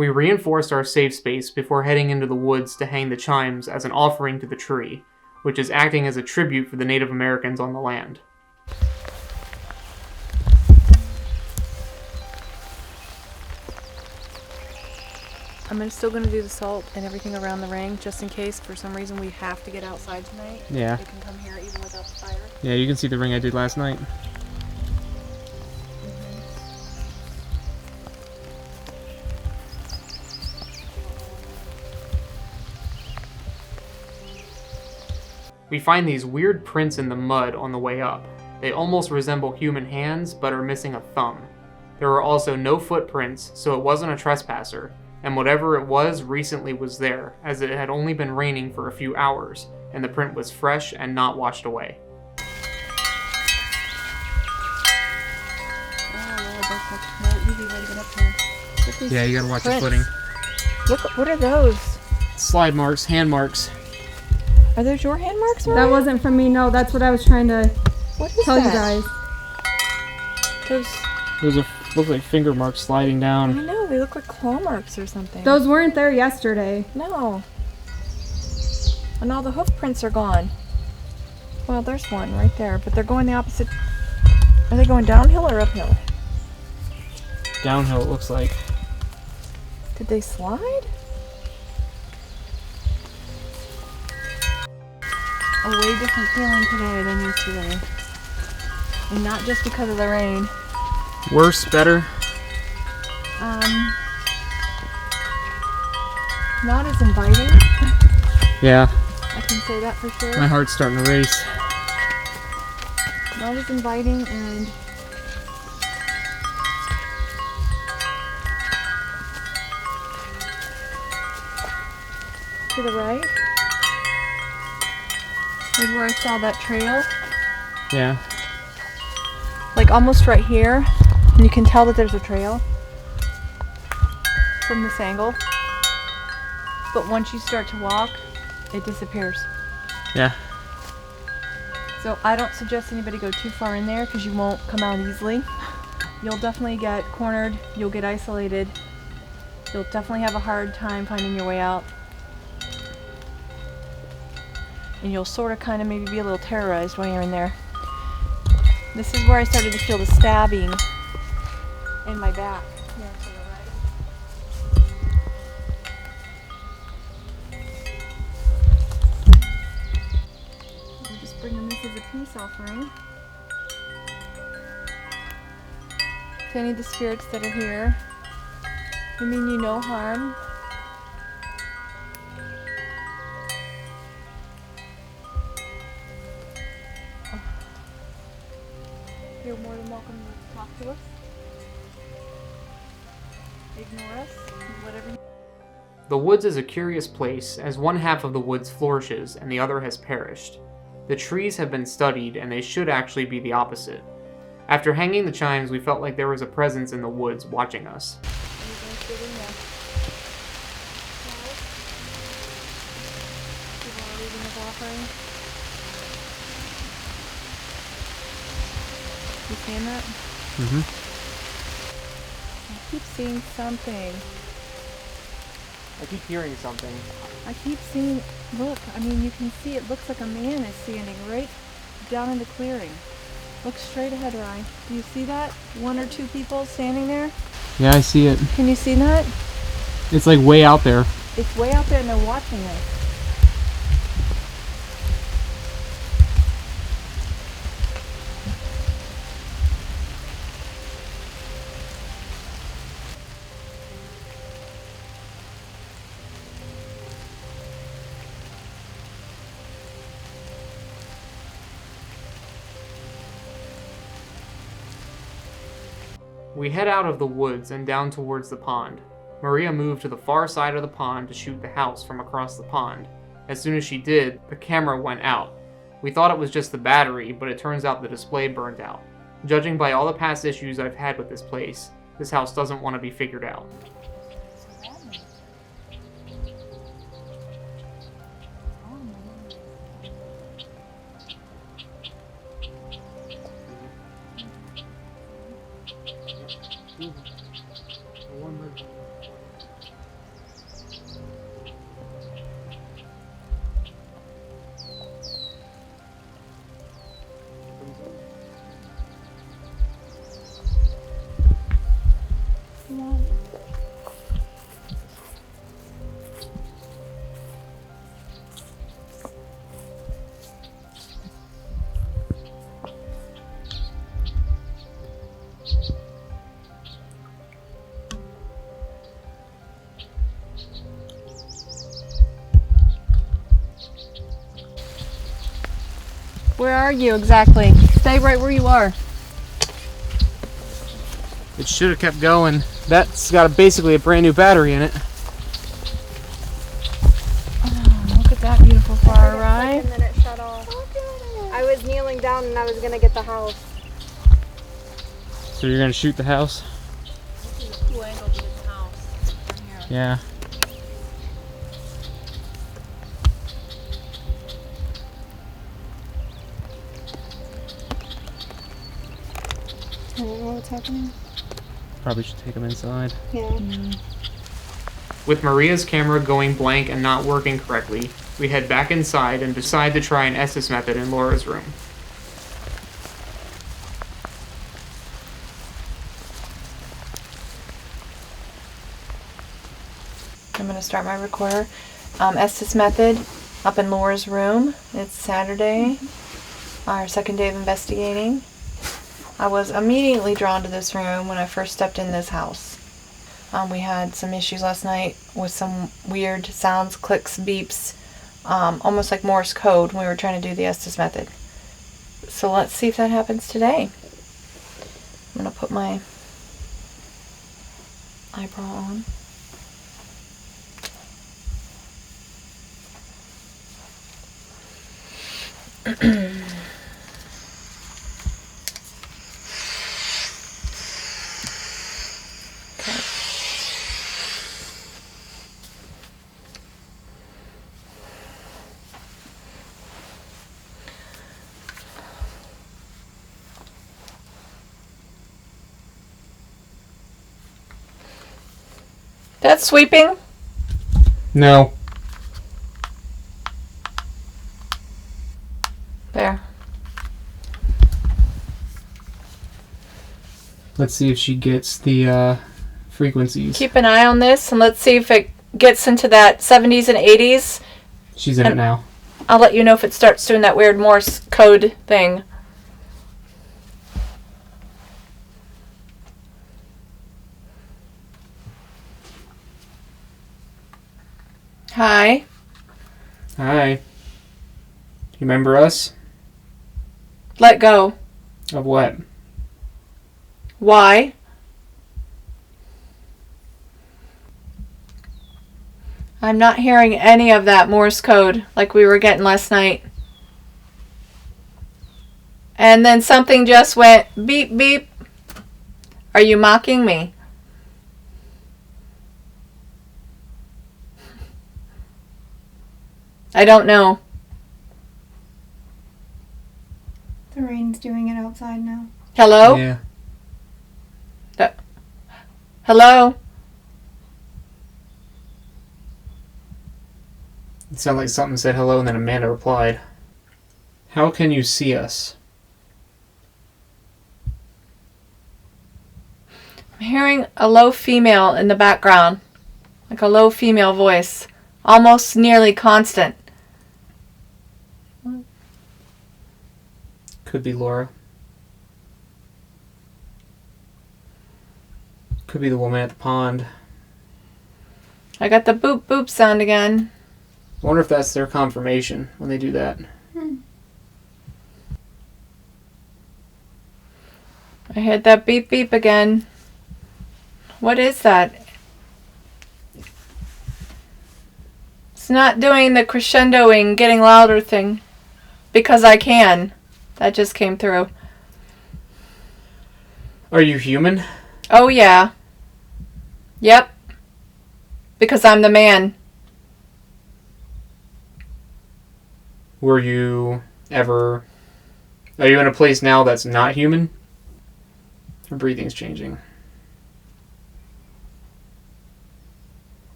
We reinforced our safe space before heading into the woods to hang the chimes as an offering to the tree, which is acting as a tribute for the Native Americans on the land. I'm still going to do the salt and everything around the ring, just in case for some reason we have to get outside tonight. Yeah. We can come here even without the fire. Yeah, you can see the ring I did last night. We find these weird prints in the mud on the way up. They almost resemble human hands, but are missing a thumb. There were also no footprints, so it wasn't a trespasser, and whatever it was recently was there, as it had only been raining for a few hours, and the print was fresh and not washed away. Yeah, you gotta watch the footing. Look, what are those? Slide marks, hand marks. Are those your hand marks, Mariah? That wasn't from me, no. That's what I was trying to tell you guys. Those look like finger marks sliding down. I know, they look like claw marks or something. Those weren't there yesterday. No. And all the hoof prints are gone. Well, there's one right there, but they're going the opposite. Are they going downhill or uphill? Downhill, it looks like. Did they slide? A way different feeling today than yesterday. And not just because of the rain. Worse, better? Not as inviting. Yeah. I can say that for sure. My heart's starting to race. Not as inviting and to the right is where I saw that trail. Yeah. Like almost right here. And you can tell that there's a trail from this angle. But once you start to walk, it disappears. Yeah. So I don't suggest anybody go too far in there because you won't come out easily. You'll definitely get cornered, you'll get isolated. You'll definitely have a hard time finding your way out. And you'll sort of kind of maybe be a little terrorized when you're in there. This is where I started to feel the stabbing in my back. Here to the right. I'm just bringing this as a peace offering to any of the spirits that are here. I mean you no harm. You're more than welcome to talk to us. Ignore us. Whatever. The woods is a curious place, as one half of the woods flourishes and the other has perished. The trees have been studied, and they should actually be the opposite. After hanging the chimes, we felt like there was a presence in the woods watching us. You seeing that? Mm-hmm. I keep seeing something. I keep hearing something. I keep seeing, look, I mean you can see it looks like a man is standing right down in the clearing. Look straight ahead, Ryan. Do you see that? One or two people standing there? Yeah, I see it. Can you see that? It's like way out there. It's way out there and they're watching us. We head out of the woods and down towards the pond. Maria moved to the far side of the pond to shoot the house from across the pond. As soon as she did, the camera went out. We thought it was just the battery, but it turns out the display burned out. Judging by all the past issues I've had with this place, this house doesn't want to be figured out. Where are you exactly? Stay right where you are. It should have kept going. That's got basically a brand new battery in it. Oh, look at that beautiful far ride. And then it shut off. I was kneeling down and I was gonna get the house. So you're gonna shoot the house? Cool angle to get the house. Yeah. I don't know what's happening. Probably should take them inside. Yeah. With Maria's camera going blank and not working correctly, we head back inside and decide to try an Estes method in Laura's room. I'm going to start my recorder. Estes method up in Laura's room. It's Saturday, our second day of investigating. I was immediately drawn to this room when I first stepped in this house. We had some issues last night with some weird sounds, clicks, beeps, almost like Morse code when we were trying to do the Estes method. So let's see if that happens today. I'm going to put my eyebrow on. That's sweeping. No. There. Let's see if she gets the frequencies. Keep an eye on this and let's see if it gets into that 70s and 80s. She's in it now. I'll let you know if it starts doing that weird Morse code thing. Hi. Hi. You remember us? Let go. Of what? Why? I'm not hearing any of that Morse code like we were getting last night. And then something just went beep beep. Are you mocking me? I don't know. The rain's doing it outside now. Hello? Yeah. Hello? It sounded like something said hello and then Amanda replied. How can you see us? I'm hearing a low female in the background. Like a low female voice. Almost nearly constant. Could be Laura. Could be the woman at the pond. I got the boop boop sound again. I wonder if that's their confirmation when they do that. I heard that beep beep again. What is that? It's not doing the crescendoing, getting louder thing. Because I can. That just came through. Are you human? Oh yeah. Yep. Because I'm the man. Were you ever... Are you in a place now that's not human? Her breathing's changing.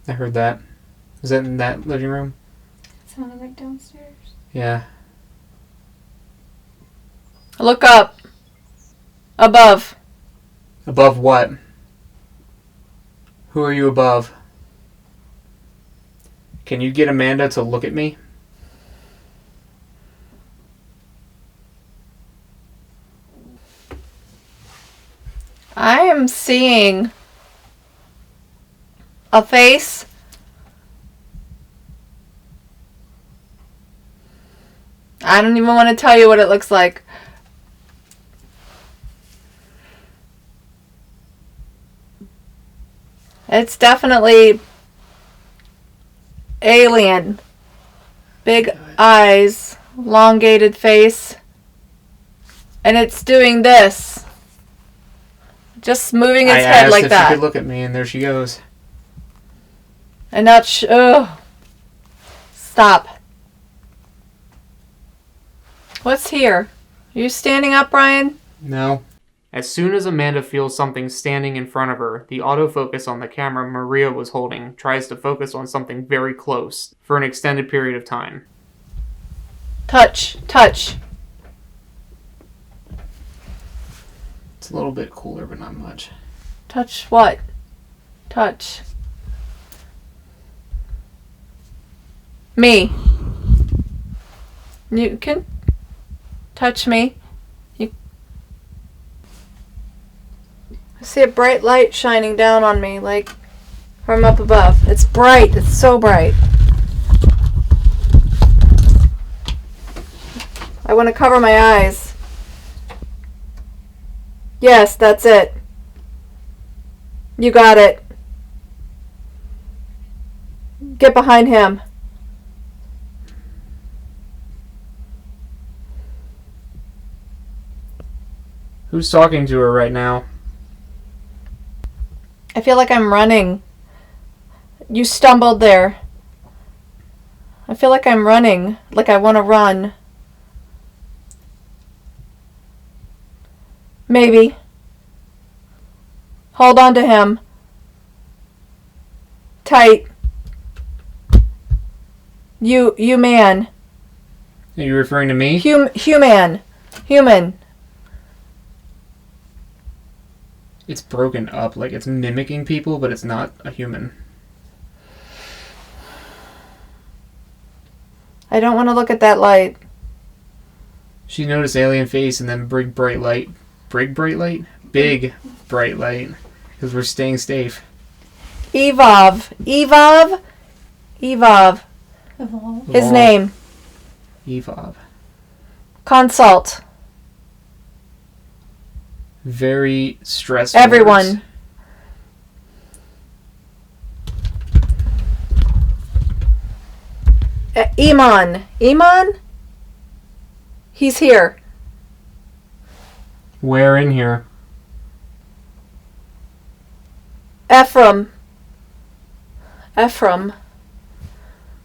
I heard that. Was that in that living room? It sounded like downstairs. Yeah. Look up. Above. Above what? Who are you above? Can you get Amanda to look at me? I am seeing a face I don't even want to tell you what it looks like. It's definitely alien. Big eyes, elongated face. And it's doing this. Just moving its head like that. I asked if she could look at me, and there she goes. And not stop. What's here? Are you standing up, Brian? No. As soon as Amanda feels something standing in front of her, the autofocus on the camera Maria was holding tries to focus on something very close for an extended period of time. Touch. It's a little bit cooler, but not much. Touch what? Touch. Me. You can touch me. I see a bright light shining down on me, like from up above. It's bright. It's so bright. I want to cover my eyes. Yes, that's it. You got it. Get behind him. Who's talking to her right now? I feel like I'm running. You stumbled there. I feel like I'm running. Like I want to run. Maybe. Hold on to him. Tight. You man. Are you referring to me? Human. It's broken up, like it's mimicking people, but it's not a human. I don't want to look at that light. She noticed alien face and then big bright light. Big bright light? Big bright light. Because we're staying safe. Evolve. His name. Evolve. Consult. Very stressful. Everyone. Iman? He's here. Where in here? Ephraim.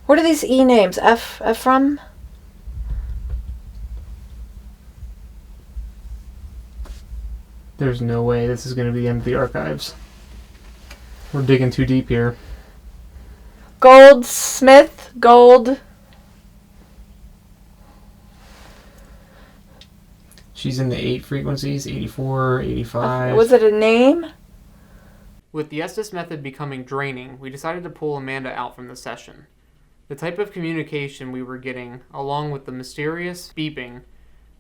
What are these E names? Ephraim? There's no way this is going to be the end of the archives. We're digging too deep here. Goldsmith? Gold? She's in the 8 frequencies, 84, 85. Was it a name? With the Estes method becoming draining, we decided to pull Amanda out from the session. The type of communication we were getting, along with the mysterious beeping,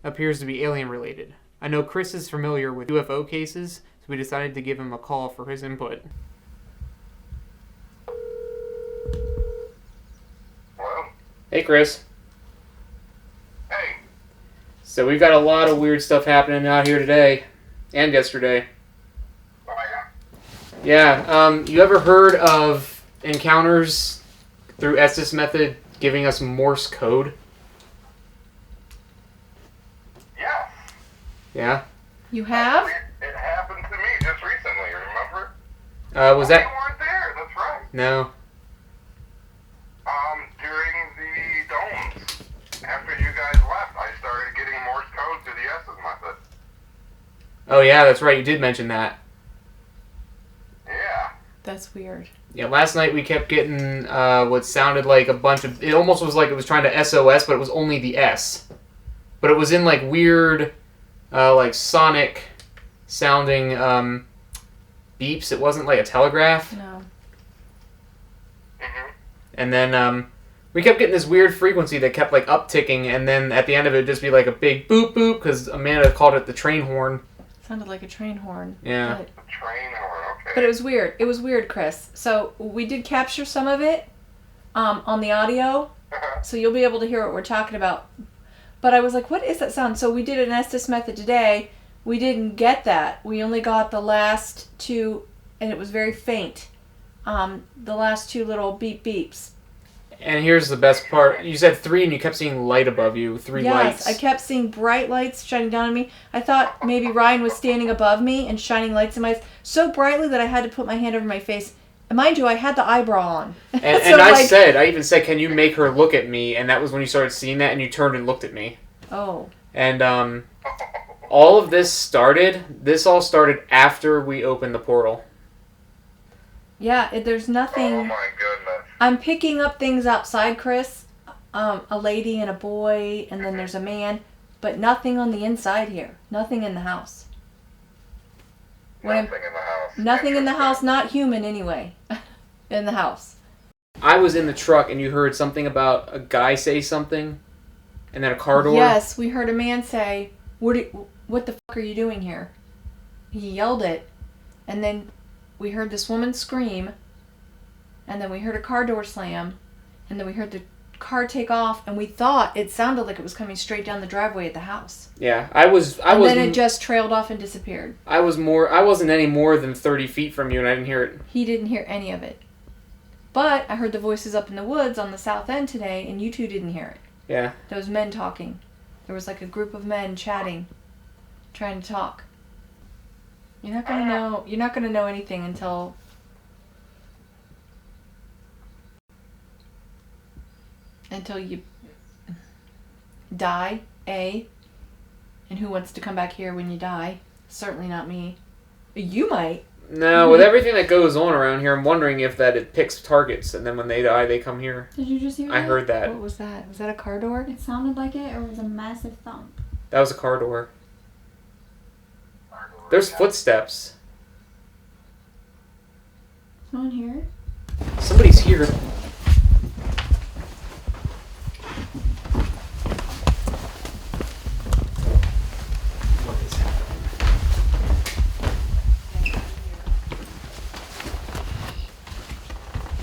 appears to be alien-related. I know Chris is familiar with UFO cases, so we decided to give him a call for his input. Hello? Hey, Chris. Hey. So we've got a lot of weird stuff happening out here today, and yesterday. Oh, yeah. Yeah, you ever heard of encounters through Estes method giving us Morse code? Yeah. Yeah? You have? It happened to me just recently, remember? Was that... You weren't there, that's right. No. During the domes, after you guys left, I started getting Morse code through the Estes method. Oh yeah, that's right, you did mention that. Yeah. That's weird. Yeah, last night we kept getting what sounded like a bunch of... It almost was like it was trying to SOS, but it was only the S. But it was in like weird, like sonic sounding beeps. It wasn't like a telegraph. No. Mm-hmm. And then we kept getting this weird frequency that kept like upticking, and then at the end of it, it'd just be like a big boop boop, because Amanda called it the train horn. Sounded like a train horn. Yeah. The train horn, okay. But it was weird. It was weird, Chris. So we did capture some of it on the audio, so you'll be able to hear what we're talking about. But I was like, what is that sound? So we did an Estes method today. We didn't get that. We only got the last two, and it was very faint. The last two little beep beeps. And here's the best part. You said 3 and you kept seeing light above you. 3 lights. Yes, I kept seeing bright lights shining down on me. I thought maybe Ryan was standing above me and shining lights in my face so brightly that I had to put my hand over my face. And mind you, I had the eyebrow on. And, So, I even said, can you make her look at me? And that was when you started seeing that, and you turned and looked at me. Oh. And all of this all started after we opened the portal. Yeah, there's nothing. Oh my goodness. I'm picking up things outside, Chris. A lady and a boy, and then there's a man. But nothing on the inside here. Nothing in the house. Nothing in the house. Nothing in the house, not human anyway. In the house. I was in the truck, and you heard something about a guy say something, and then a car door. Yes, we heard a man say, what the fuck are you doing here? He yelled it, and then we heard this woman scream, and then we heard a car door slam, and then we heard the car take off, and we thought it sounded like it was coming straight down the driveway at the house. Yeah, And then it just trailed off and disappeared. I wasn't any more than 30 feet from you, and I didn't hear it. He didn't hear any of it. But I heard the voices up in the woods on the south end today, and you two didn't hear it. Yeah. Those men talking. There was like a group of men chatting, trying to talk. You're not gonna know anything until you die, A. And who wants to come back here when you die? Certainly not me. You might. No, with everything that goes on around here, I'm wondering if that it picks targets, and then when they die, they come here. Did you just hear I that? heard that. What was that? Was that a car door? It sounded like it, or it was a massive thump. That was a car door. There's footsteps. Someone hear it? Somebody's here. What is happening?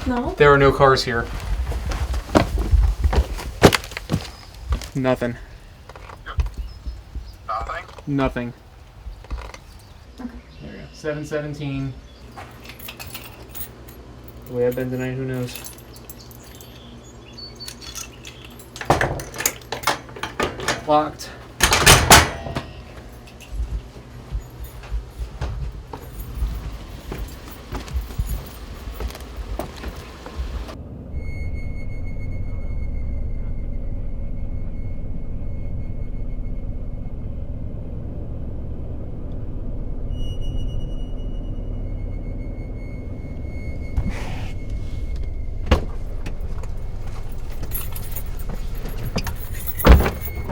No? There are no cars here. Nothing. Nothing? Nothing. Okay. There we go. 7:17. The way I've been tonight, who knows? Locked.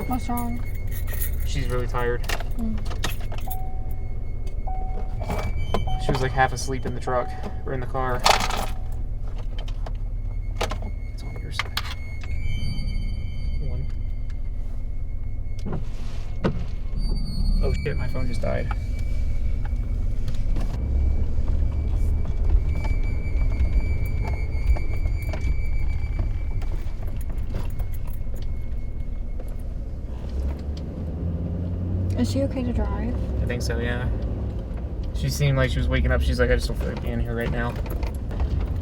What's wrong? She's really tired. She was like half asleep in the truck or in the car. It's on your side. 1. Oh shit, my phone just died. Is she okay to drive? I think so, yeah. She seemed like she was waking up. She's like, I just don't feel like being here right now.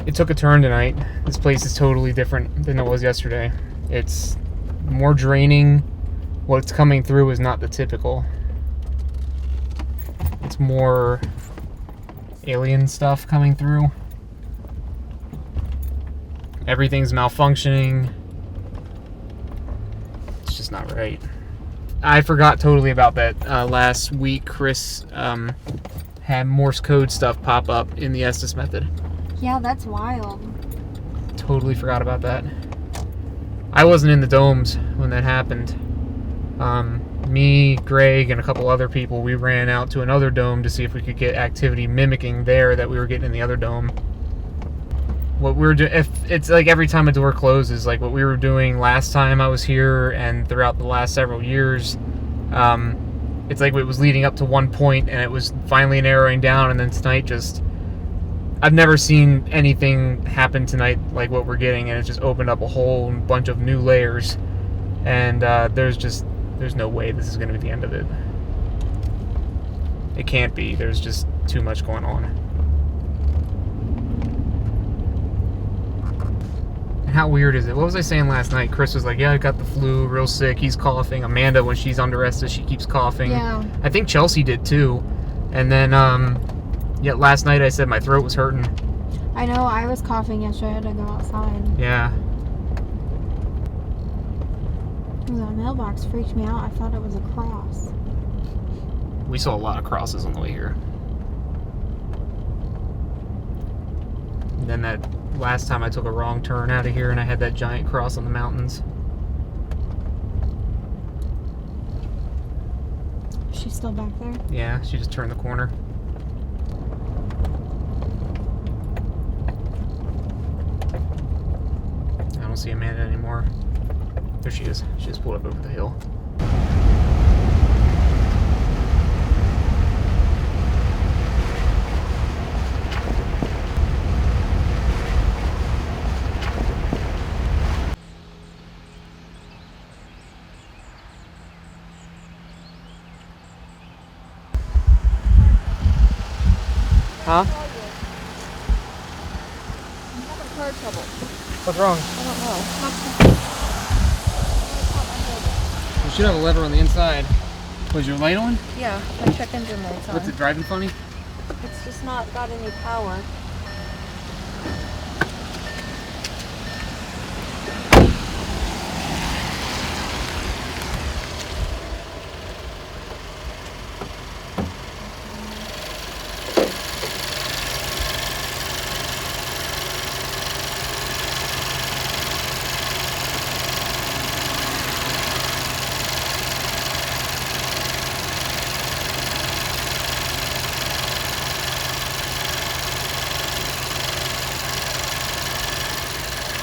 It took a turn tonight. This place is totally different than it was yesterday. It's more draining. What's coming through is not the typical. It's more alien stuff coming through. Everything's malfunctioning. It's just not right. I forgot totally about that. Last week, Chris had Morse code stuff pop up in the Estes method. Yeah, that's wild. Totally forgot about that. I wasn't in the domes when that happened. Me, Greg, and a couple other people, we ran out to another dome to see if we could get activity mimicking there that we were getting in the other dome. What we were doing, if it's like every time a door closes, like what we were doing last time I was here and throughout the last several years, it's like it was leading up to one point and it was finally narrowing down, and then tonight just, I've never seen anything happen tonight like what we're getting, and it just opened up a whole bunch of new layers, and there's just There's no way this is going to be the end of it. It can't be. There's just too much going on. And how weird is it? What was I saying last night? Chris was like, yeah, I got the flu, real sick. He's coughing. Amanda, when she's under arrest, she keeps coughing. Yeah. I think Chelsea did too. And then, yet last night I said my throat was hurting. I know, I was coughing yesterday. I had to go outside. Yeah. The mailbox freaked me out. I thought it was a cross. We saw a lot of crosses on the way here. And then that last time I took a wrong turn out of here and I had that giant cross on the mountains. She's still back there? Yeah, she just turned the corner. I don't see Amanda anymore. There she is. She just pulled up over the hill. Huh? I'm having car trouble. What's wrong? I don't know. You should have a lever on the inside. Was your light on? Yeah, my check engine light's on. What's it driving funny? It's just not got any power.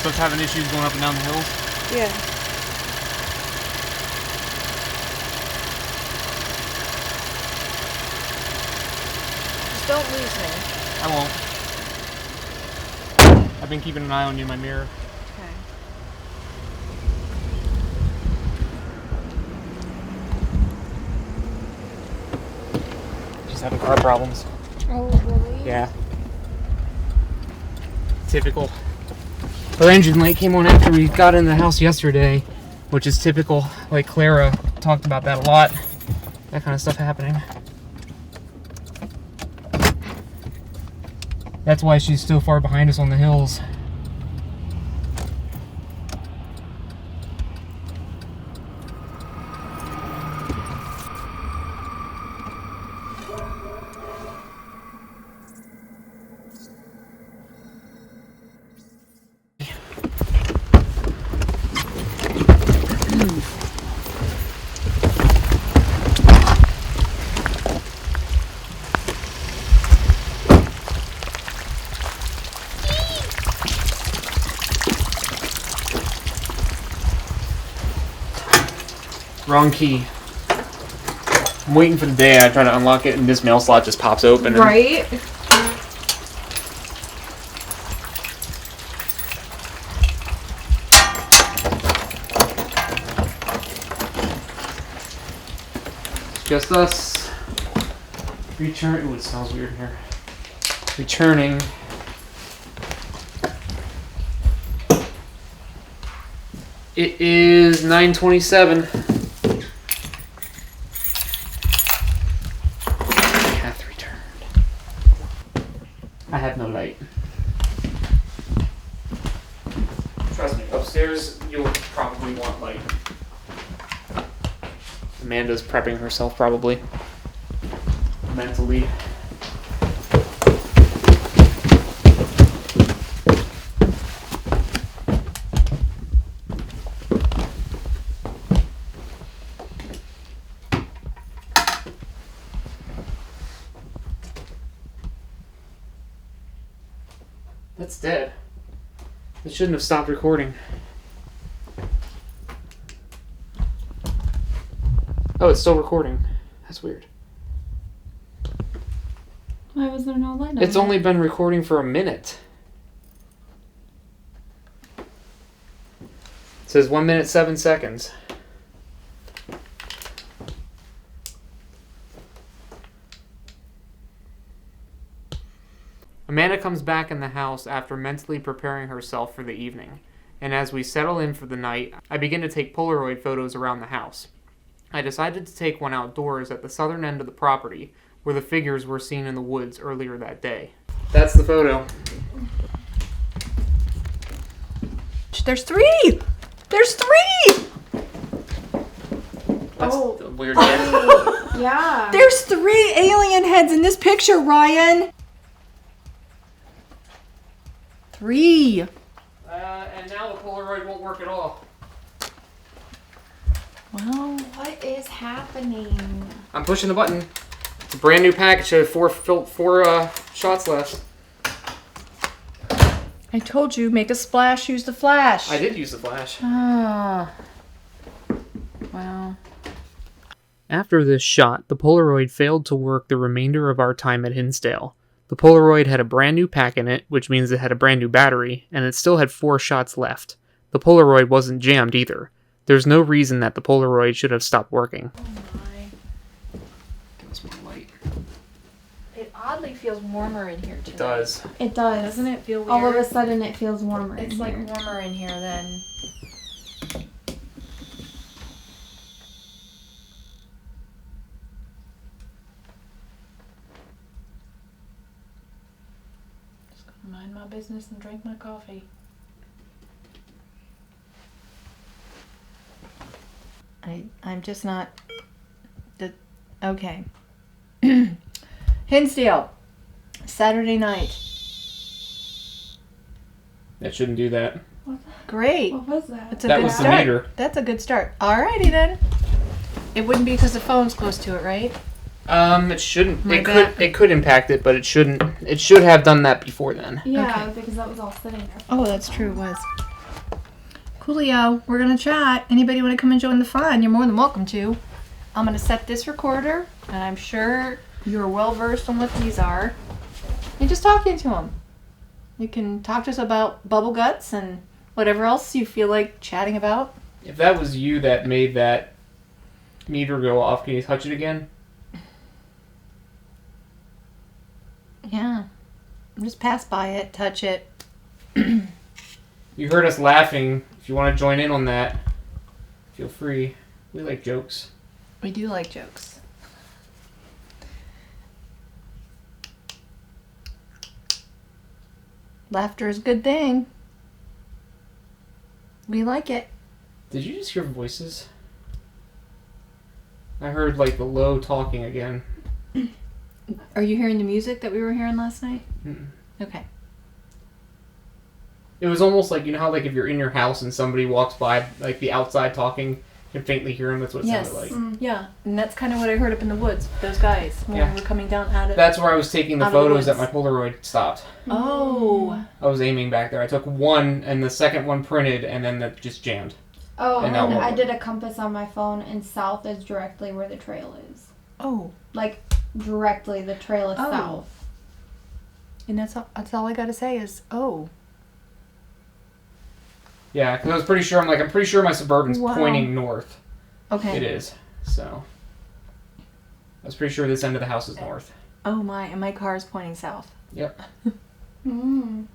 So it's having issues going up and down the hills? Yeah. Just don't lose me. I won't. I've been keeping an eye on you in my mirror. Okay. She's having car problems. Oh, really? Yeah. Typical. Her engine light came on after we got in the house yesterday, which is typical. Like Clara talked about that a lot. That kind of stuff happening. That's why she's so far behind us on the hills. Wrong key. I'm waiting for the day I try to unlock it and this mail slot just pops open. Right? Just us. Return. Ooh, it smells weird in here. Returning. It is 9:27. Path returned. I have no light. Trust me, upstairs you'll probably want light. Amanda's prepping herself probably. Mentally. That's dead. It shouldn't have stopped recording. Oh, it's still recording. That's weird. Why was there no light on? It's only been recording for a minute. It says 1 minute 7 seconds. Amanda comes back in the house after mentally preparing herself for the evening, and as we settle in for the night, I begin to take Polaroid photos around the house. I decided to take one outdoors at the southern end of the property, where the figures were seen in the woods earlier that day. That's the photo. There's 3! There's 3! That's a weird head. Yeah. There's 3 alien heads in this picture, Ryan! 3. And now the Polaroid won't work at all. Well, What is happening? I'm pushing the button. It's a brand new package of four shots left. I told you, make a splash, use the flash. I did use the flash. Ah. Wow. After this shot, the Polaroid failed to work the remainder of our time at Hinsdale. The Polaroid had a brand new pack in it, which means it had a brand new battery, and it still had 4 shots left. The Polaroid wasn't jammed either. There's no reason that the Polaroid should have stopped working. Oh my. Give us more light. It oddly feels warmer in here tonight. It does. It does. Doesn't it feel weird? All of a sudden, it feels warmer. It's in like here. warmer in here than... Just gonna mind my business and drink my coffee. I'm just not... Okay. Hinsdale. Saturday night. That shouldn't do that. Great. What was that? That's a That good was the start. meter. That's a good start. Alrighty then. It wouldn't be because the phone's close to it, right? It shouldn't. My It bad. could. It could impact it, but it shouldn't. It should have done that before then. Yeah, Okay. because that was all sitting there. Oh, that's true. It was. Coolio, we're gonna chat. Anybody want to come and join the fun? You're more than welcome to. I'm gonna set this recorder, and I'm sure you're well versed on what these are. And just talk into them. You can talk to us about bubble guts and whatever else you feel like chatting about. If that was you that made that meter go off, can you touch it again? Yeah. Just pass by it, touch it. You heard us laughing. If you want to join in on that, feel free. We like jokes. We do like jokes. Laughter is a good thing. We like it. Did you just hear voices? I heard like the low talking again. Are you hearing the music that we were hearing last night? Mm-mm. Okay. It was almost like, you know how like if you're in your house and somebody walks by, like the outside talking, you can faintly hear them. That's what it Yes. sounded like. Yeah, and that's kind of what I heard up in the woods. Those guys when Yeah. we were coming down out of. That's where I was taking the Out of the photos that woods. my Polaroid stopped. Oh. I was aiming back there. I took one and the second one printed and then that just jammed. Oh, And and that won't I work. did a compass on my phone, and south is directly where the trail is. Oh. Like, directly, the trail is Oh. south. And that's all I got to say is oh. Yeah, because I was pretty sure. I'm pretty sure my Suburban's Wow. pointing north. Okay. It is. So I was pretty sure this end of the house is north. Oh my, and my car is pointing south. Yep. Mm.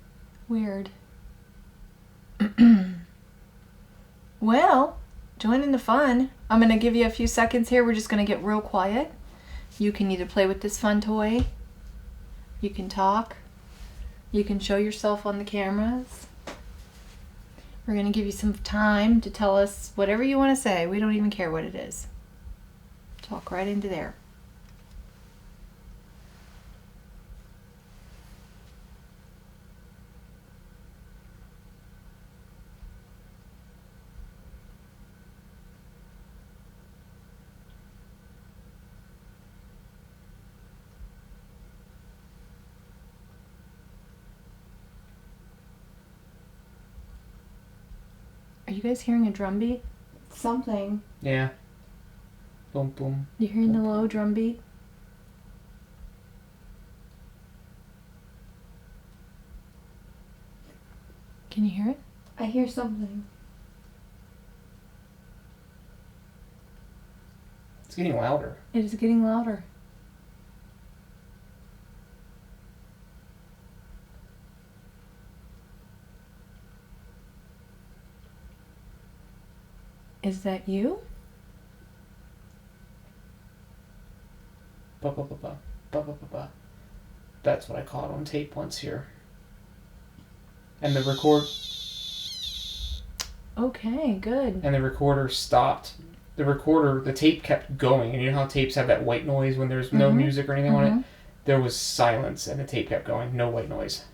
Weird. Well, join in the fun. I'm going to give you a few seconds here. We're just going to get real quiet. You can either play with this fun toy, you can talk, you can show yourself on the cameras. We're going to give you some time to tell us whatever you want to say. We don't even care what it is. Talk right into there. Are you guys hearing a drum beat? Something. Yeah. Boom, boom. You hearing the low drum beat? Can you hear it? I hear something. It's getting louder. It is getting louder. Is that you? Ba ba ba ba ba ba ba ba. That's what I caught on tape once here. And the Okay, good. and the recorder stopped. The tape kept going, and you know how tapes have that white noise when there's no music or anything on it? There was silence, and the tape kept going, no white noise.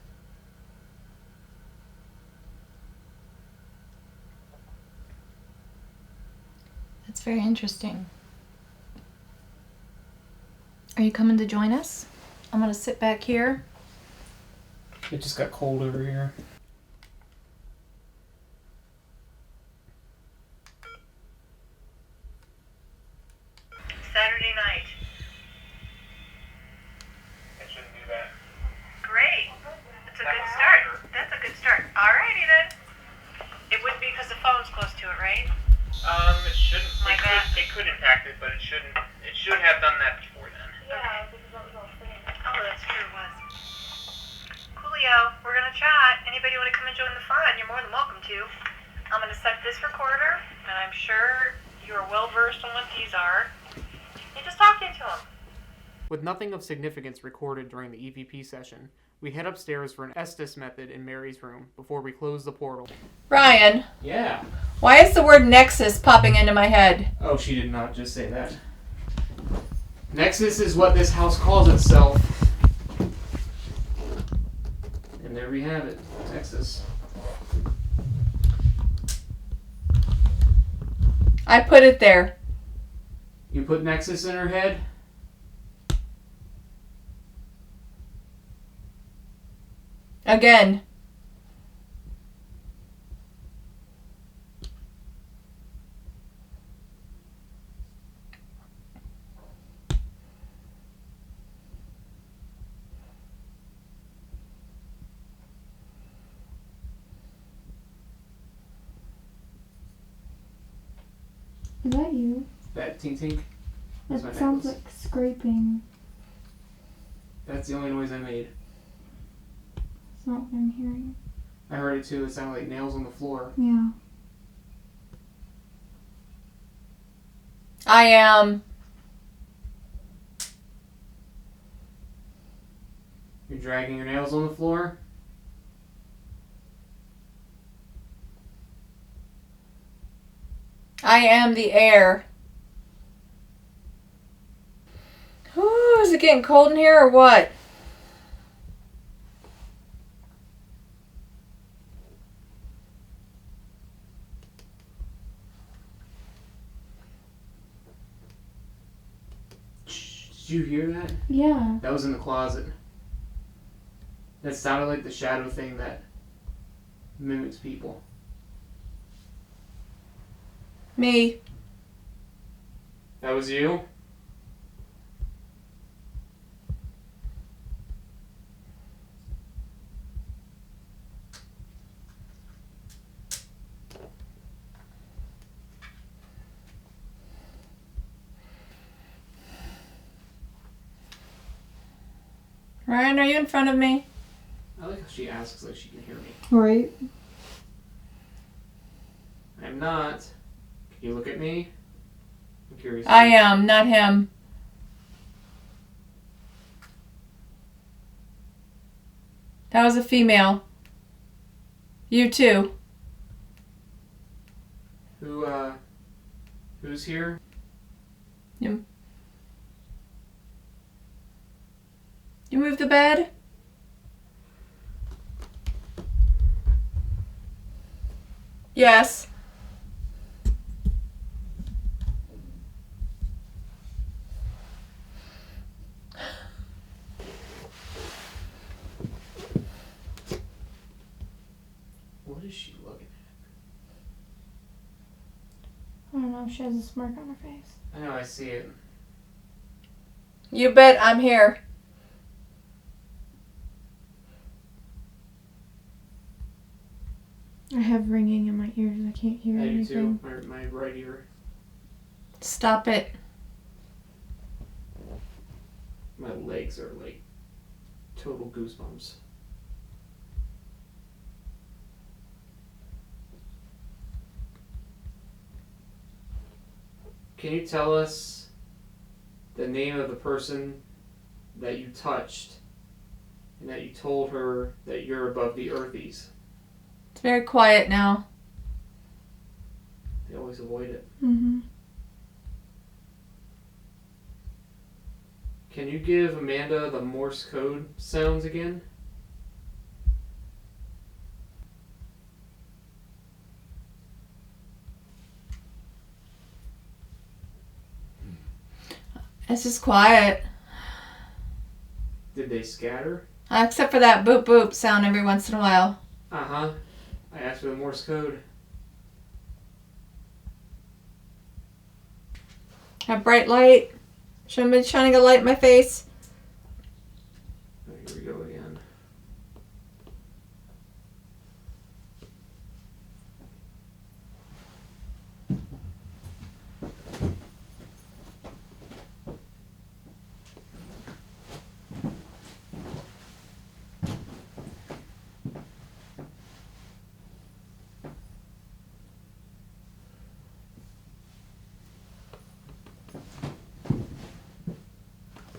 That's very interesting. Are you coming to join us? I'm gonna sit back here. It just got cold over here. Saturday night. I shouldn't do that. Great. That's a good start. That's a good start. Alrighty then. It wouldn't be because the phone's close to it, right? It shouldn't. My bad. It could impact it, but it shouldn't. It should have done that before then. Yeah, because that was all sitting. Oh, that's true, it was. Coolio, we're gonna chat. Anybody want to come and join the fun? You're more than welcome to. I'm gonna set this recorder, and I'm sure you're well versed on what these are. You just talk into them. With nothing of significance recorded during the EVP session, we head upstairs for an Estes method in Mary's room before we close the portal. Ryan, Yeah. why is the word Nexus popping into my head? Oh, she did not just say that. Nexus is what this house calls itself. And there we have it, Texas. I put it there. You put Nexus in her head? Again. Is that you? That tink tink? That That's my sounds necklace. like scraping. That's the only noise I made. It's not what I'm hearing. I heard it too. It sounded like nails on the floor. Yeah. I am. You're dragging your nails on the floor? I am the air. Ooh, is it getting cold in here or what? Did you hear that? Yeah. That was in the closet. That sounded like the shadow thing that mimics people. Me. That was you? Ryan, are you in front of me? I like how she asks like she can hear me. Right. I'm not. Can you look at me? I'm curious. I am, not him. That was a female. You too. Who's here? You move the bed? Yes. What is she looking I don't know. She has a smirk on her face. at? I know, I see it. You bet I'm here. I have ringing in my ears. I can't hear I do anything. too. My right ear. Stop it. My legs are like total goosebumps. Can you tell us the name of the person that you touched and that you told her that you're above the earthies? It's very quiet now. They always avoid it. Mm-hmm. Can you give Amanda the Morse code sounds again? It's just quiet. Did they scatter? Except for that boop boop sound every once in a while. Uh-huh. I asked for the Morse code. Have bright light. Should be shining a light in my face. Oh, here we go again.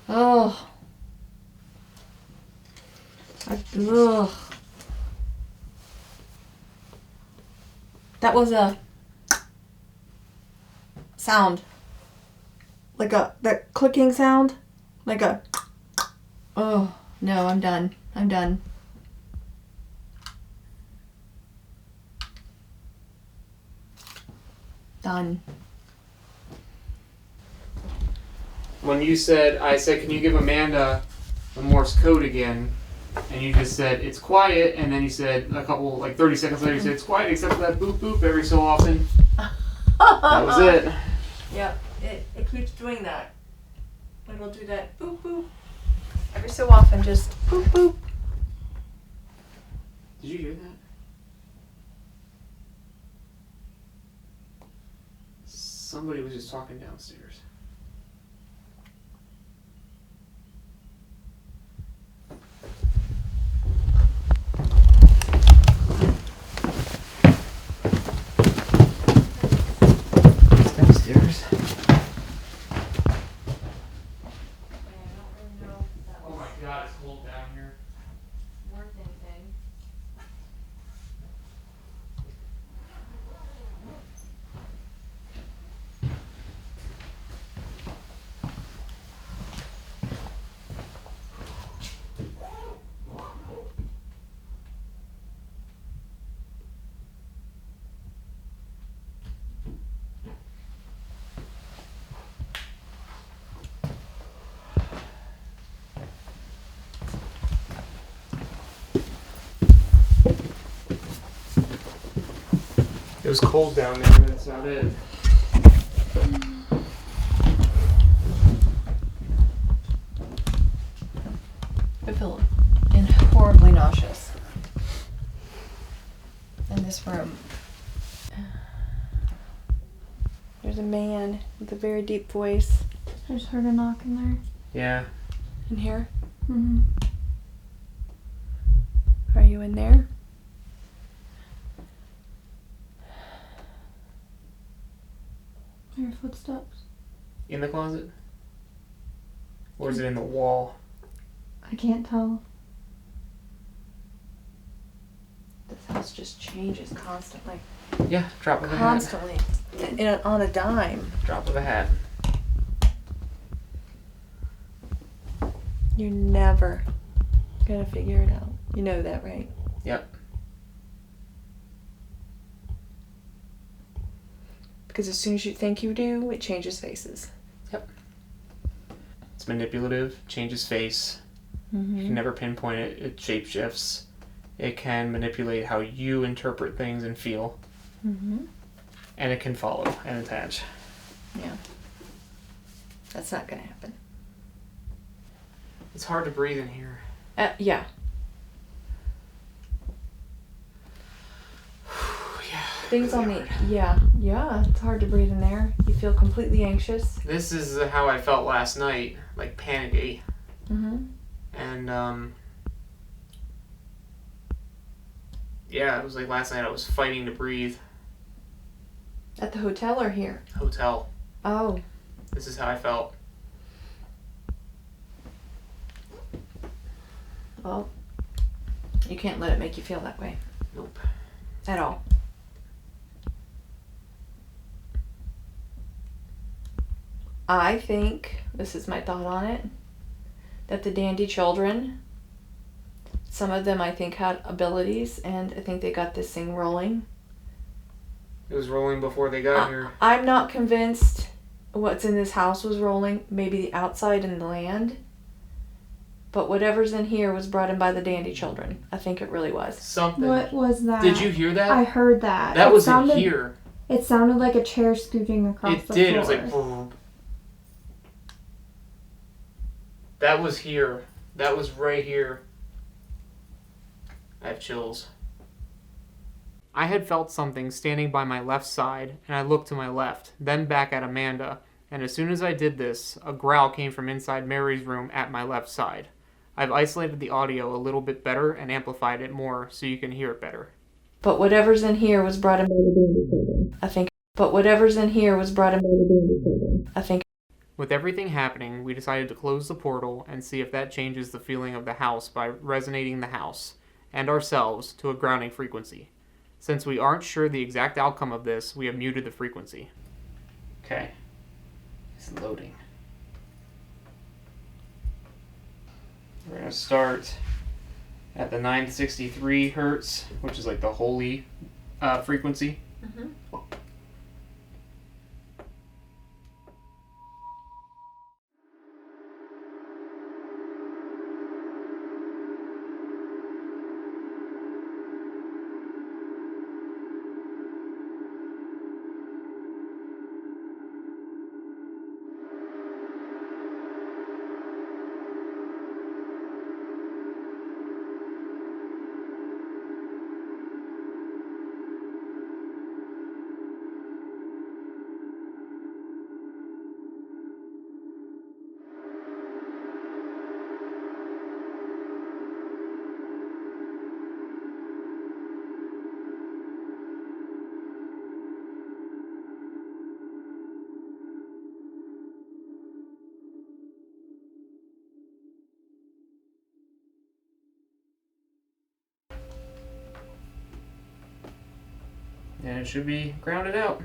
Oh. Ugh. That was a sound. Like that clicking sound. Like a... Oh, no, I'm done. I'm done. Done. When you said, I said, can you give Amanda the Morse code again? And you just said, it's quiet. And then you said, a couple, like 30 seconds later, you said, it's quiet except for that boop boop every so often. That was it. Yep, it keeps doing that. It'll do that boop boop. Every so often, just boop boop. Did you hear that? Somebody was just talking downstairs. Downstairs. Oh my god, it's cold down here. It was cold down there, but that's not it. I feel horribly nauseous in this room. There's a man with a very deep voice I just heard a knock in there. Yeah. in here. Mm-hmm. Are you in there? Your footsteps. In the closet? Or is it in the wall? I can't tell. This house just changes constantly. Yeah, drop of a hat. Constantly. On a dime. Drop of a hat. You're never gonna figure it out. You know that, right? Yep. Because as soon as you think you do, it changes faces. Yep. It's manipulative, changes face. Mm-hmm. You can never pinpoint it. It shapeshifts. It can manipulate how you interpret things and feel. Mm-hmm. And it can follow and attach. Yeah. That's not gonna happen. It's hard to breathe in here. Yeah. Yeah. Things on really the... hard. Yeah. It's hard to breathe in there. You feel completely anxious. This is how I felt last night. Like panicky. Mm-hmm. And, yeah, it was like last night I was fighting to breathe. At the hotel or here? Hotel. Oh. This is how I felt. Well, you can't let it make you feel that way. Nope. At all. I think, this is my thought on it, that the dandy children, some of them I think had abilities, and I think they got this thing rolling. It was rolling before they got here. I'm not convinced what's in this house was rolling. Maybe the outside and the land. But whatever's in here was brought in by the dandy children. I think it really was. Something. What was that? Did you hear that? I heard that. That was sounded, in here. It sounded like a chair scooting across It the did. floor. It was like. Brrr. That was here. That was right here. I have chills. I had felt something standing by my left side, and I looked to my left, then back at Amanda, and as soon as I did this, a growl came from inside Mary's room at my left side. I've isolated the audio a little bit better and amplified it more so you can hear it better. But whatever's in here was brought in by the dandy children. I think. But whatever's in here was brought in by the dandy children. I think. With everything happening, we decided to close the portal and see if that changes the feeling of the house by resonating the house, and ourselves, to a grounding frequency. Since we aren't sure the exact outcome of this, we have muted the frequency. Okay. It's loading. We're going to start at the 963 hertz, which is like the holy frequency. Mm-hmm. And it should be grounded out.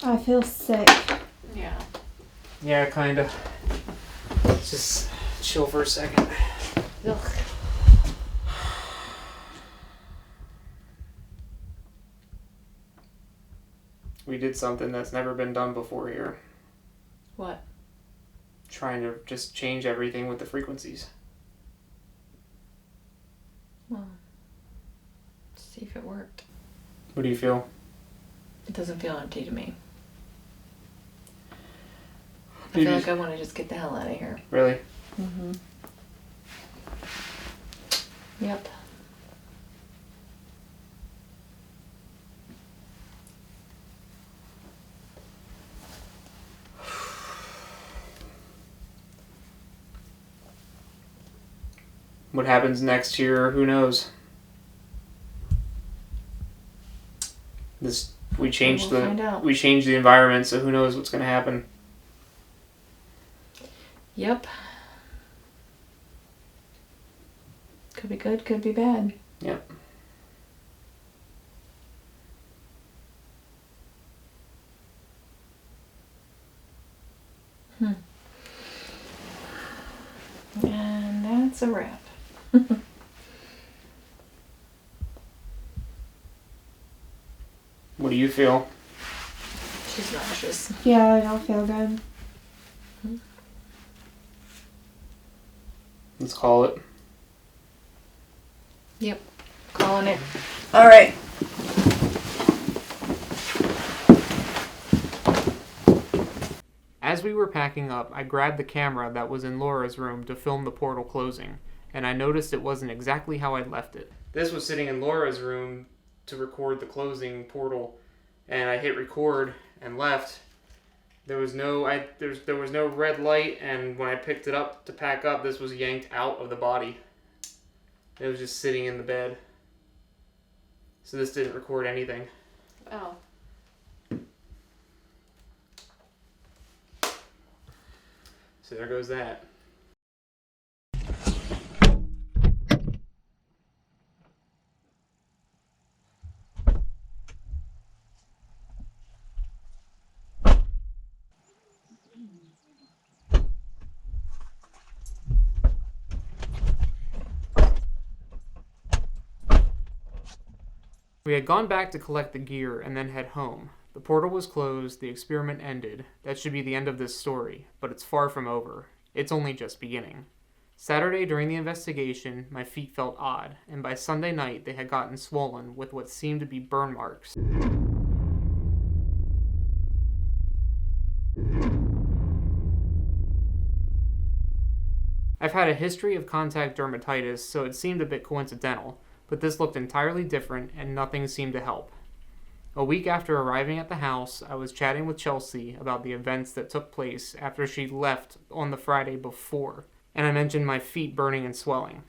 I feel sick. Yeah. Yeah, kinda. Let's just chill for a second. Ugh. We did something that's never been done before here. What? Trying to just change everything with the frequencies. Well, let's see if it worked. What do you feel? It doesn't feel empty to me. I Maybe. feel like I want to just get the hell out of here. Really? Mm-hmm. Yep. What happens next year, who knows? We changed We'll find out. we changed the environment, so who knows what's gonna happen. Yep. Could be good, could be bad. Yep. And that's a wrap. What do you feel? She's nauseous. Yeah, I don't feel good. Let's call it. Yep. Calling it. All right. As we were packing up, I grabbed the camera that was in Laura's room to film the portal closing, and I noticed it wasn't exactly how I'd left it. This was sitting in Laura's room to record the closing portal, and I hit record and left. There was no red light, and when I picked it up to pack up, this was yanked out of the body. It was just sitting in the bed. So this didn't record anything. Oh. So there goes that. We had gone back to collect the gear and then head home. The portal was closed, the experiment ended. That should be the end of this story, but it's far from over. It's only just beginning. Saturday, during the investigation, my feet felt odd, and by Sunday night they had gotten swollen with what seemed to be burn marks. I've had a history of contact dermatitis, so it seemed a bit coincidental, but this looked entirely different and nothing seemed to help. A week after arriving at the house, I was chatting with Chelsea about the events that took place after she left on the Friday before, and I mentioned my feet burning and swelling.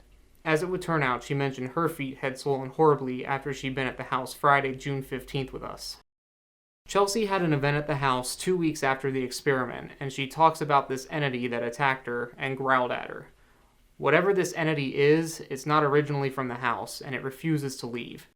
As it would turn out, she mentioned her feet had swollen horribly after she'd been at the house Friday, June 15th with us. Chelsea had an event at the house 2 weeks after the experiment, and she talks about this entity that attacked her and growled at her. Whatever this entity is, it's not originally from the house, and it refuses to leave.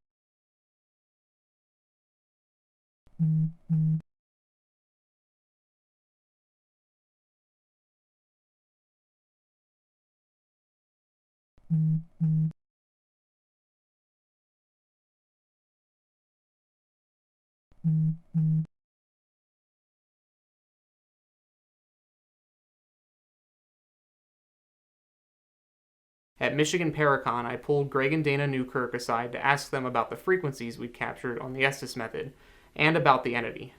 At Michigan Paracon, I pulled Greg and Dana Newkirk aside to ask them about the frequencies we'd captured on the Estes method, and about the entity.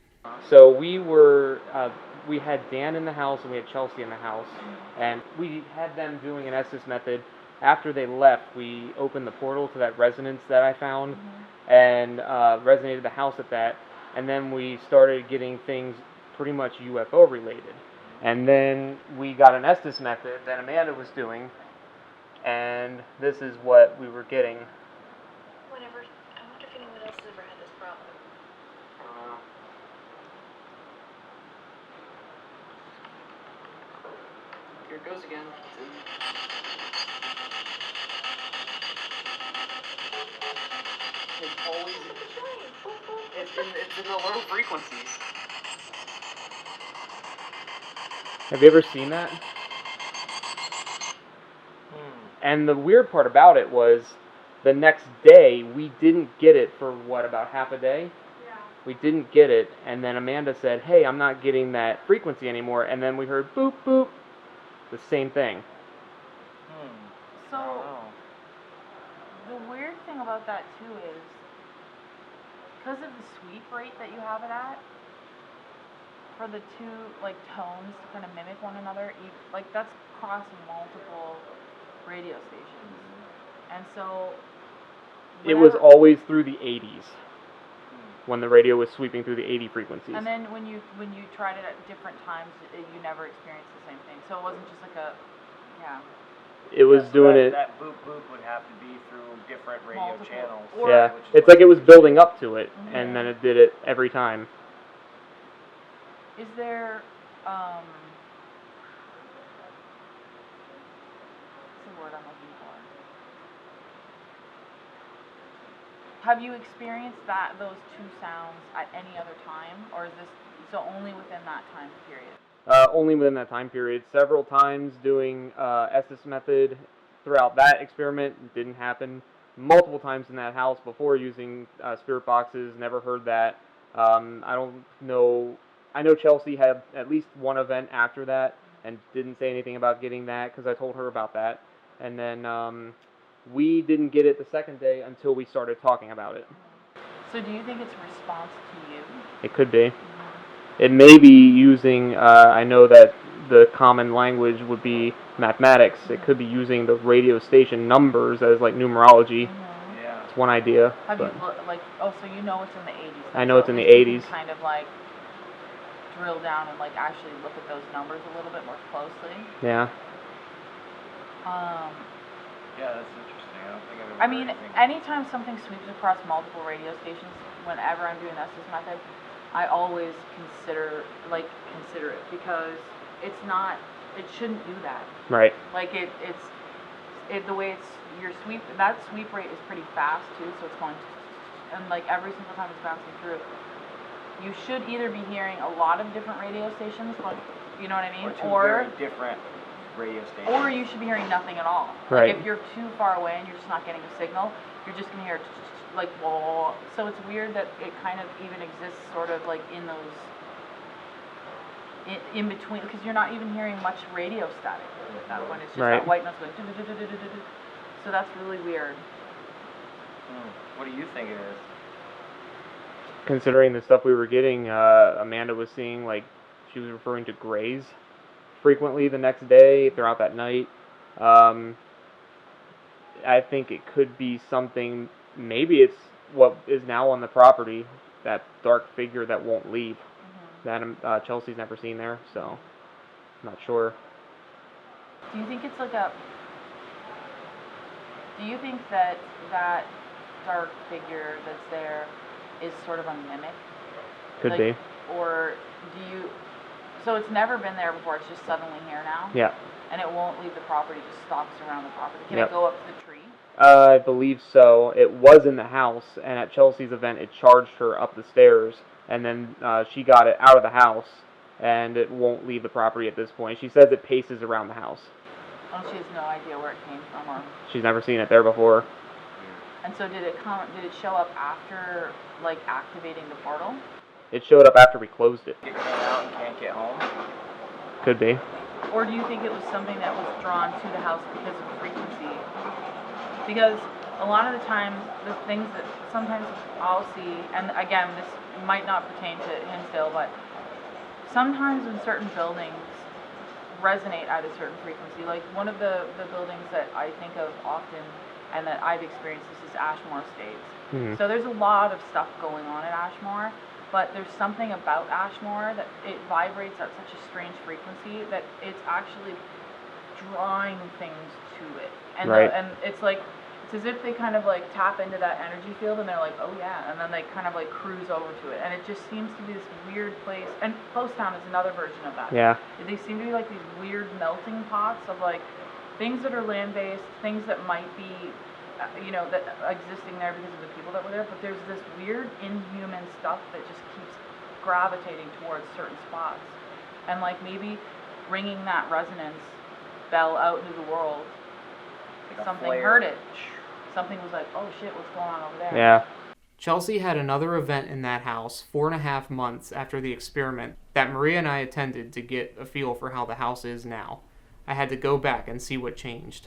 So we had Dan in the house and we had Chelsea in the house, and we had them doing an Estes method. After they left, we opened the portal to that resonance that I found, and resonated the house at that, and then we started getting things pretty much UFO related. And then we got an Estes method that Amanda was doing, and this is what we were getting. I wonder if anyone else has ever had this problem. Here it goes again. It's always it's in the low frequencies. Have you ever seen that? And the weird part about it was, the next day we didn't get it for about half a day. Yeah. We didn't get it, and then Amanda said, "Hey, I'm not getting that frequency anymore." And then we heard boop boop, the same thing. So the weird thing about that too is, because of the sweep rate that you have it at, for the two tones to kind of mimic one another, that's crossing multiple radio stations, and so it was always through the 80s when the radio was sweeping through the 80 frequencies. And then when you tried it at different times, you never experienced the same thing. So it wasn't just It was doing it. That boop boop would have to be through different radio channels. Yeah, it's like it was building up to it, and then it did it every time. Is there what's the word I'm looking for? Have you experienced those two sounds at any other time, or is this so only within that time period? Only within that time period. Several times doing Estes method throughout that experiment, didn't happen. Multiple times in that house before using spirit boxes, never heard that. I don't know. I know Chelsea had at least one event after that and didn't say anything about getting that because I told her about that. And then we didn't get it the second day until we started talking about it. So do you think it's a response to you? It could be. It may be using, I know that the common language would be mathematics. It could be using the radio station numbers as like numerology. Yeah. It's one idea. Have you, so you know it's in the 80s? I know it's in the 80s. Kind of drill down and actually look at those numbers a little bit more closely. Yeah. Yeah, that's interesting. I don't think I've ever I heard mean, anything. anytime something sweeps across multiple radio stations, whenever I'm doing the Estes method, I always consider it because it's not, it shouldn't do that. Right. Like the way that sweep rate is pretty fast too, so it's going, and like every single time it's bouncing through, you should either be hearing a lot of different radio stations, you know what I mean, Or two very different radio stations. or you should be hearing nothing at all. Right. Like if you're too far away and you're just not getting a signal, you're just gonna hear like whoa. So it's weird that it kind of even exists sort of like in those in between, because you're not even hearing much radio static with that one. It's just Right. that white noise going. Du-du-du-du-du-du-du. So that's really weird. What do you think it is? Considering the stuff we were getting, Amanda was seeing, like, she was referring to grays frequently the next day, throughout that night. I think it could be something, maybe it's what is now on the property, that dark figure that won't leave. That Chelsea's never seen there, so I'm not sure. Do you think it's like a? Do you think that dark figure that's there is sort of a mimic? Could be. Or do you? So it's never been there before. It's just suddenly here now. Yeah. And it won't leave the property. Just stalks around the property. Can Yep. it go up to the tree? I believe so. It was in the house, and at Chelsea's event, it charged her up the stairs, and then she got it out of the house, and it won't leave the property at this point. She says it paces around the house. Oh, she has no idea where it came from, or. She's never seen it there before. And so did it show up after like activating the portal? It showed up after we closed it. Get clean out and can't get home? Could be. Or do you think it was something that was drawn to the house because of frequency? Because a lot of the times, the things that sometimes I'll see, and again, this might not pertain to Hinsdale, but sometimes when certain buildings resonate at a certain frequency, like one of the buildings that I think of often and that I've experienced, this is Ashmore Estates. Mm-hmm. So there's a lot of stuff going on at Ashmore, but there's something about Ashmore that it vibrates at such a strange frequency that it's actually drawing things to it. And Right. and it's like, it's as if they kind of like tap into that energy field and they're like, oh yeah, and then they kind of like cruise over to it. And it just seems to be this weird place. And Post Town is another version of that. Yeah. They seem to be like these weird melting pots of like things that are land-based, things that might be, that existing there because of the people that were there, but there's this weird inhuman stuff that just keeps gravitating towards certain spots. And like maybe ringing that resonance bell out into the world, Like a something flare. heard it. Something was like, oh shit, what's going on over there? Yeah. Chelsea had another event in that house 4.5 months after the experiment that Maria and I attended to get a feel for how the house is now. I had to go back and see what changed.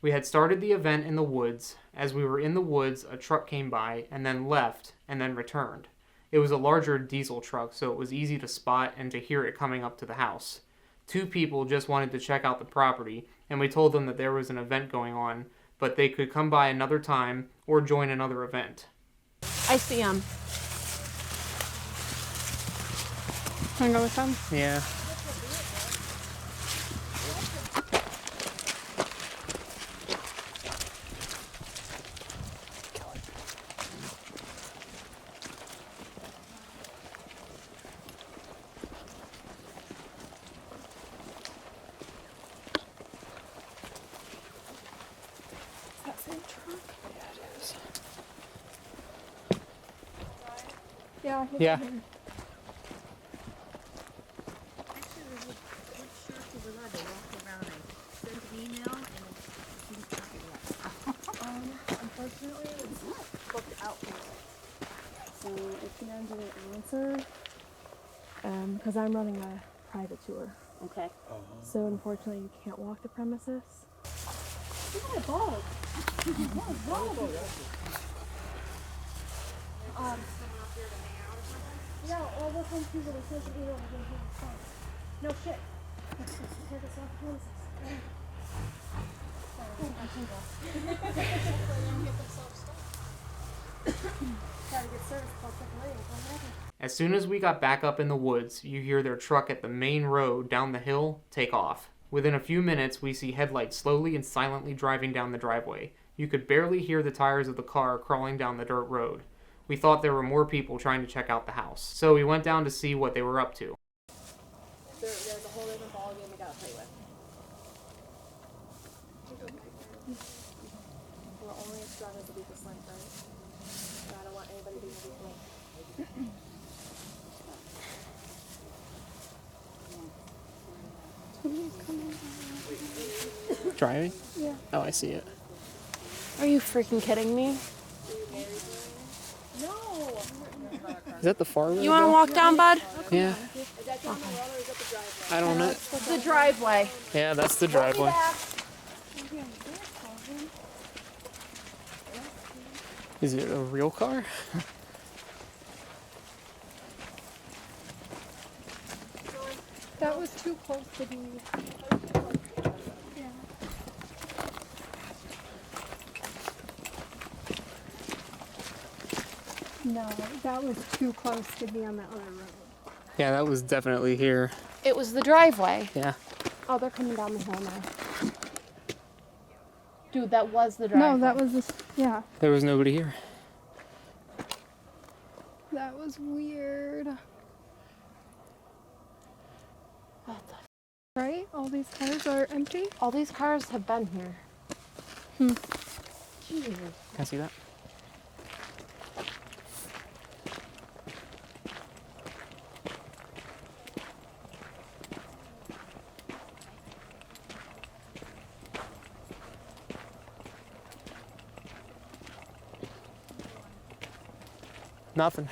We had started the event in the woods. As we were in the woods, a truck came by and then left and then returned. It was a larger diesel truck, so it was easy to spot and to hear it coming up to the house. 2 people just wanted to check out the property, and we told them that there was an event going on, but they could come by another time or join another event. I see him. Wanna go with them? Yeah. Yeah. Yeah. Unfortunately, it's booked out for me. So if Nan didn't answer, because I'm running a private tour. Okay. So unfortunately, you can't walk the premises. Look at that bug. What is wrong with you? Yeah, all the time people are supposed to be able to get here. No shit. Take us off premises. As soon as we got back up in the woods, you hear their truck at the main road down the hill take off. Within a few minutes, we see headlights slowly and silently driving down the driveway. You could barely hear the tires of the car crawling down the dirt road. We thought there were more people trying to check out the house, so we went down to see what they were up to. There's a whole different ballgame we gotta play with. We're only as strong as the weakest link, right? So I don't want anybody being a weak link. Driving? Yeah. Oh, I see it. Are you freaking kidding me? Is that the far road? You wanna walk down, bud? Yeah. I don't know. The driveway. Yeah, that's the driveway. Is it a real car? That was too close to be. No, that was too close to be on that other road. Yeah, that was definitely here. It was the driveway. Yeah. Oh, they're coming down the hill now. Dude, that was the driveway. No, that was this. Yeah, There was nobody here. that was weird. What the Right? All these cars are empty. All these cars have been here. Can I see that? Nothing.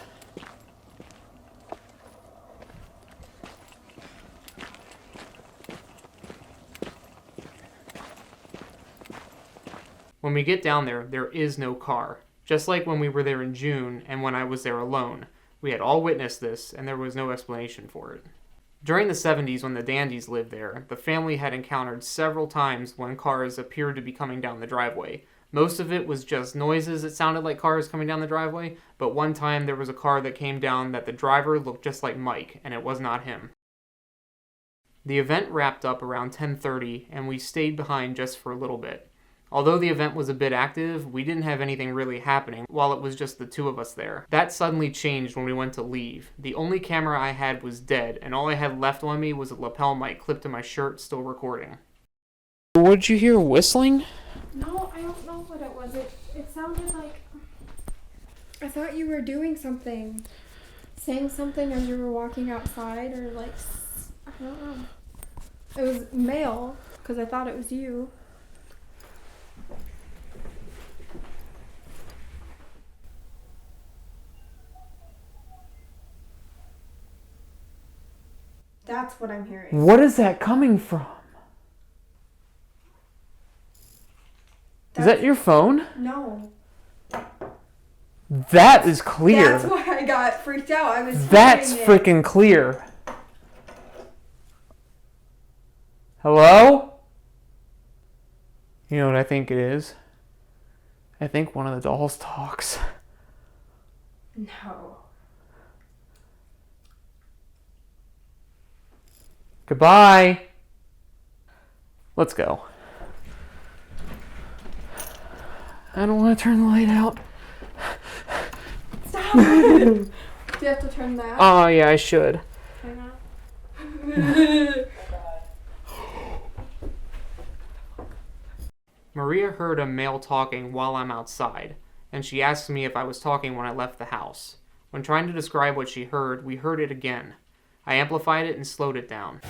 When we get down there, there is no car. Just like when we were there in June and when I was there alone. We had all witnessed this, and there was no explanation for it. During the 70s, when the Dandies lived there, the family had encountered several times when cars appeared to be coming down the driveway. Most of it was just noises. It sounded like cars coming down the driveway, but one time there was a car that came down that the driver looked just like Mike, and it was not him. The event wrapped up around 10:30, and we stayed behind just for a little bit. Although the event was a bit active, we didn't have anything really happening while it was just the 2 of us there. That suddenly changed when we went to leave. The only camera I had was dead, and all I had left on me was a lapel mic clipped to my shirt, still recording. What did you hear, whistling? No, I don't know what it was. It sounded like. I thought you were doing something. Saying something as you were walking outside, or like. I don't know. It was male, because I thought it was you. That's what I'm hearing. What is that coming from? Is that your phone? No. That is clear. That's why I got freaked out. I was That's hearing it. freaking clear. Hello? You know what I think it is? I think one of the dolls talks. No. Goodbye. Let's go. I don't want to turn the light out. Stop. Do you have to turn that? Oh, yeah, I should. Hang on. Maria heard a male talking while I'm outside, and she asked me if I was talking when I left the house. When trying to describe what she heard, we heard it again. I amplified it and slowed it down.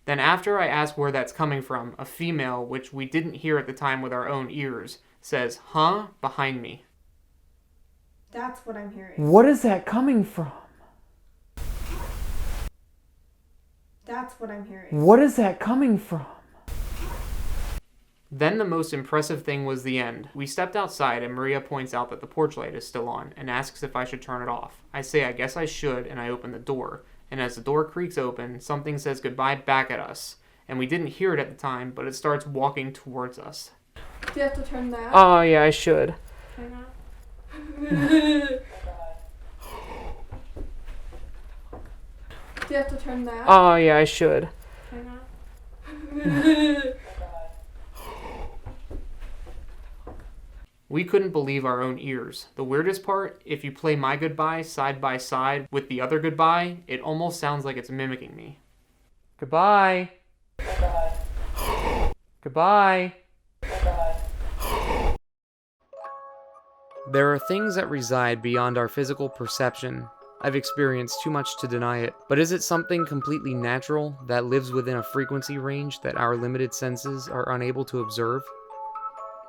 Then after I ask where that's coming from, a female, which we didn't hear at the time with our own ears, says, "Huh?" behind me. That's what I'm hearing. What is that coming from? That's what I'm hearing. What is that coming from? Then the most impressive thing was the end. We stepped outside and Maria points out that the porch light is still on and asks if I should turn it off. I say I guess I should and I open the door. And as the door creaks open, something says goodbye back at us. And we didn't hear it at the time, but it starts walking towards us. Do you have to turn that? Oh, yeah, I should. Hang on. Do you have to turn that? Oh, yeah, I should. Hang on. We couldn't believe our own ears. The weirdest part, if you play my goodbye side by side with the other goodbye, it almost sounds like it's mimicking me. Goodbye. Goodbye. There are things that reside beyond our physical perception. I've experienced too much to deny it, but is it something completely natural that lives within a frequency range that our limited senses are unable to observe?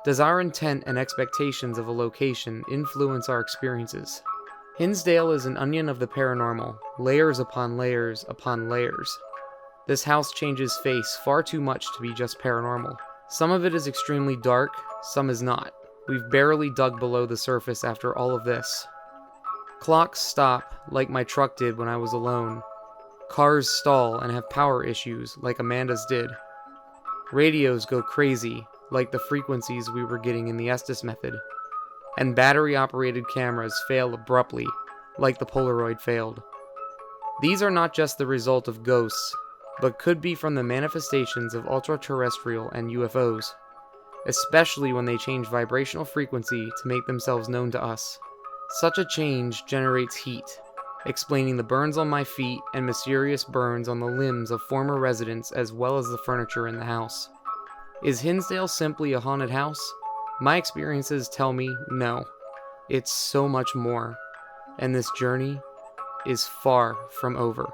Does our intent and expectations of a location influence our experiences? Hinsdale is an onion of the paranormal, layers upon layers upon layers. This house changes face far too much to be just paranormal. Some of it is extremely dark, some is not. We've barely dug below the surface after all of this. Clocks stop, like my truck did when I was alone. Cars stall and have power issues, like Amanda's did. Radios go crazy, like the frequencies we were getting in the Estes method. And battery-operated cameras fail abruptly, like the Polaroid failed. These are not just the result of ghosts, but could be from the manifestations of ultra-terrestrial and UFOs, especially when they change vibrational frequency to make themselves known to us. Such a change generates heat, explaining the burns on my feet and mysterious burns on the limbs of former residents as well as the furniture in the house. Is Hinsdale simply a haunted house? My experiences tell me no. It's so much more, and this journey is far from over.